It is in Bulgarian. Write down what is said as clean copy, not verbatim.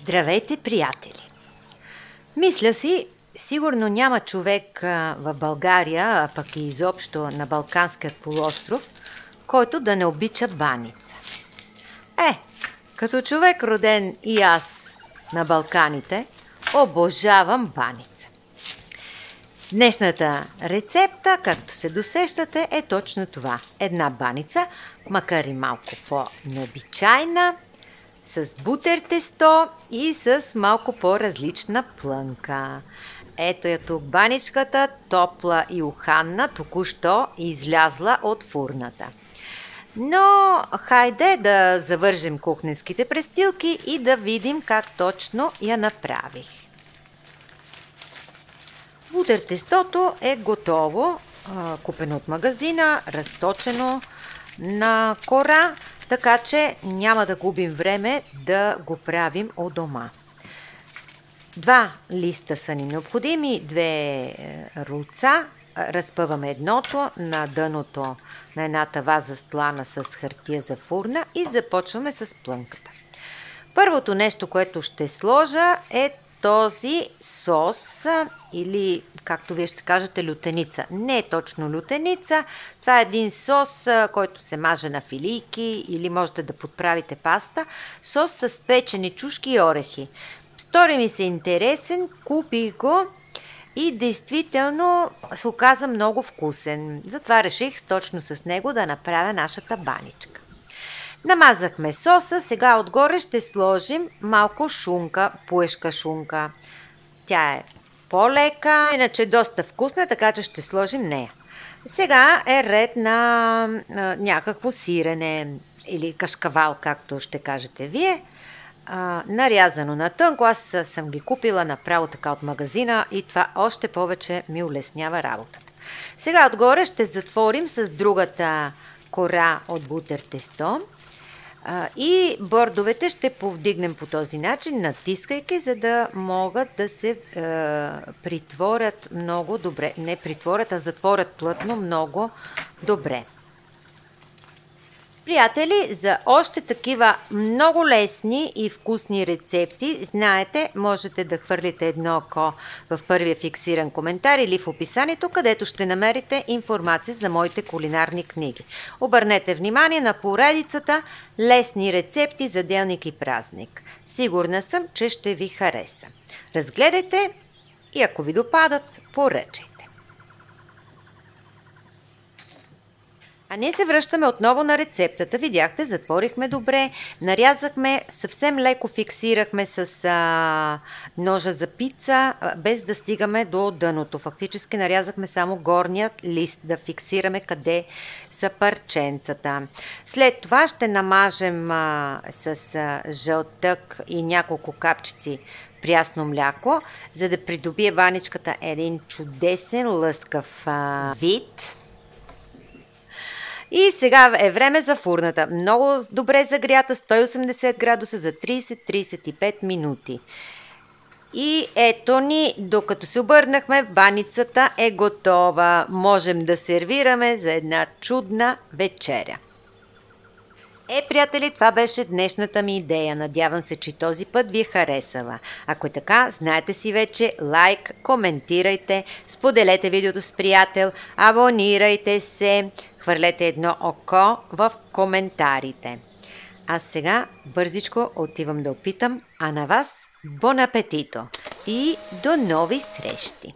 Здравейте, приятели! Мисля си, сигурно няма човек в България, а пък и изобщо на Балканският полуостров, който да не обича баница. Като човек роден и аз на Балканите, обожавам баница. Днешната рецепта, както се досещате, е точно това. Една баница, макар и малко по-необичайна, с бутер тесто и с малко по-различна плънка. Ето я тук баничката, топла и уханна, току-що излязла от фурната. Но хайде да завържем кухненските престилки и да видим как точно я направих. Бутер тестото е готово, купено от магазина, разточено на кора, така че няма да губим време да го правим у дома. 2 листа са ни необходими, 2 рулца. Разпъваме едното на дъното на една тава застлана с хартия за фурна и започваме с плънката. Първото нещо, което ще сложа е този сос или, както вие ще кажете, лютеница. Не е точно лютеница, това е един сос, който се маже на филийки или можете да подправите паста. Сос с печени чушки и орехи. Стори ми се интересен, купих го и действително се оказа много вкусен. Затова реших точно с него да направя нашата баничка. Намазахме соса, сега отгоре ще сложим малко шунка, пуешка шунка. Тя е по-лека, иначе доста вкусна, така че ще сложим нея. Сега е ред на някакво сирене или кашкавал, както ще кажете вие. Нарязано на тънко, аз съм ги купила направо така от магазина и това още повече ми улеснява работата. Сега отгоре ще затворим с другата кора от бутер тесто. И бордовете ще повдигнем по този начин, натискайки, за да могат да се притворят много добре. Не притворят, а затворят плътно много добре. Приятели, за още такива много лесни и вкусни рецепти, знаете, можете да хвърлите едно око в първия фиксиран коментар или в описанието, където ще намерите информация за моите кулинарни книги. Обърнете внимание на поредицата лесни рецепти за делник и празник. Сигурна съм, че ще ви хареса. Разгледайте и ако ви допадат, поръчайте. А ние се връщаме отново на рецептата. Видяхте, затворихме добре, нарязахме, съвсем леко фиксирахме с ножа за пица, без да стигаме до дъното. Фактически нарязахме само горният лист, да фиксираме къде са парченцата. След това ще намажем с жълтък и няколко капчици прясно мляко, за да придобие баничката един чудесен лъскав вид. И сега е време за фурната. Много добре загрята, 180 градуса за 30-35 минути. И ето ни, докато се обърнахме, баницата е готова. Можем да сервираме за една чудна вечеря. Приятели, това беше днешната ми идея. Надявам се, че този път ви е харесала. Ако е така, знаете си вече, лайк, коментирайте, споделете видеото с приятел, абонирайте се, хвърлете едно око в коментарите. Аз сега бързичко отивам да опитам, а на вас бон апетито и до нови срещи!